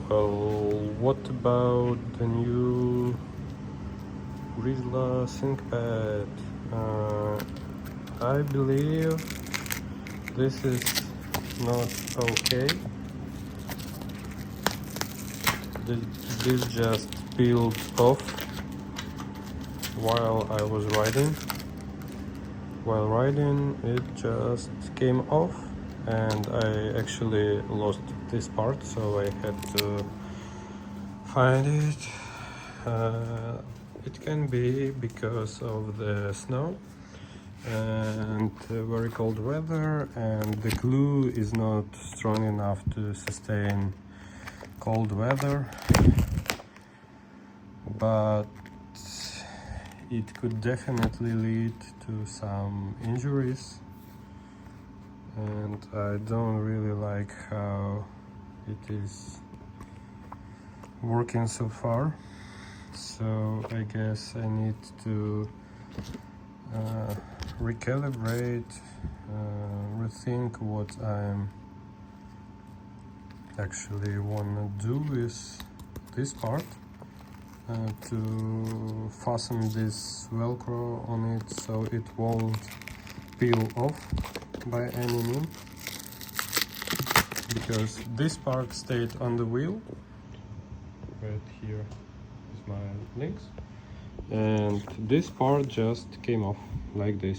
Well, what about the new Grizzla sync pad? I believe this is not okay. This just peeled off while I was riding. While riding, it just came off, and I actually lost this part, so I had to find it. It can be because of the snow and very cold weather, and the glue is not strong enough to sustain cold weather, but it could definitely lead to some injuries, and I don't really like how it is working so far. So I guess I need to recalibrate, rethink what I'm actually wanna do with this part, to fasten this velcro on it so it won't peel off by any means, because this part stayed on the wheel. Right here is my links, and this part just came off like this.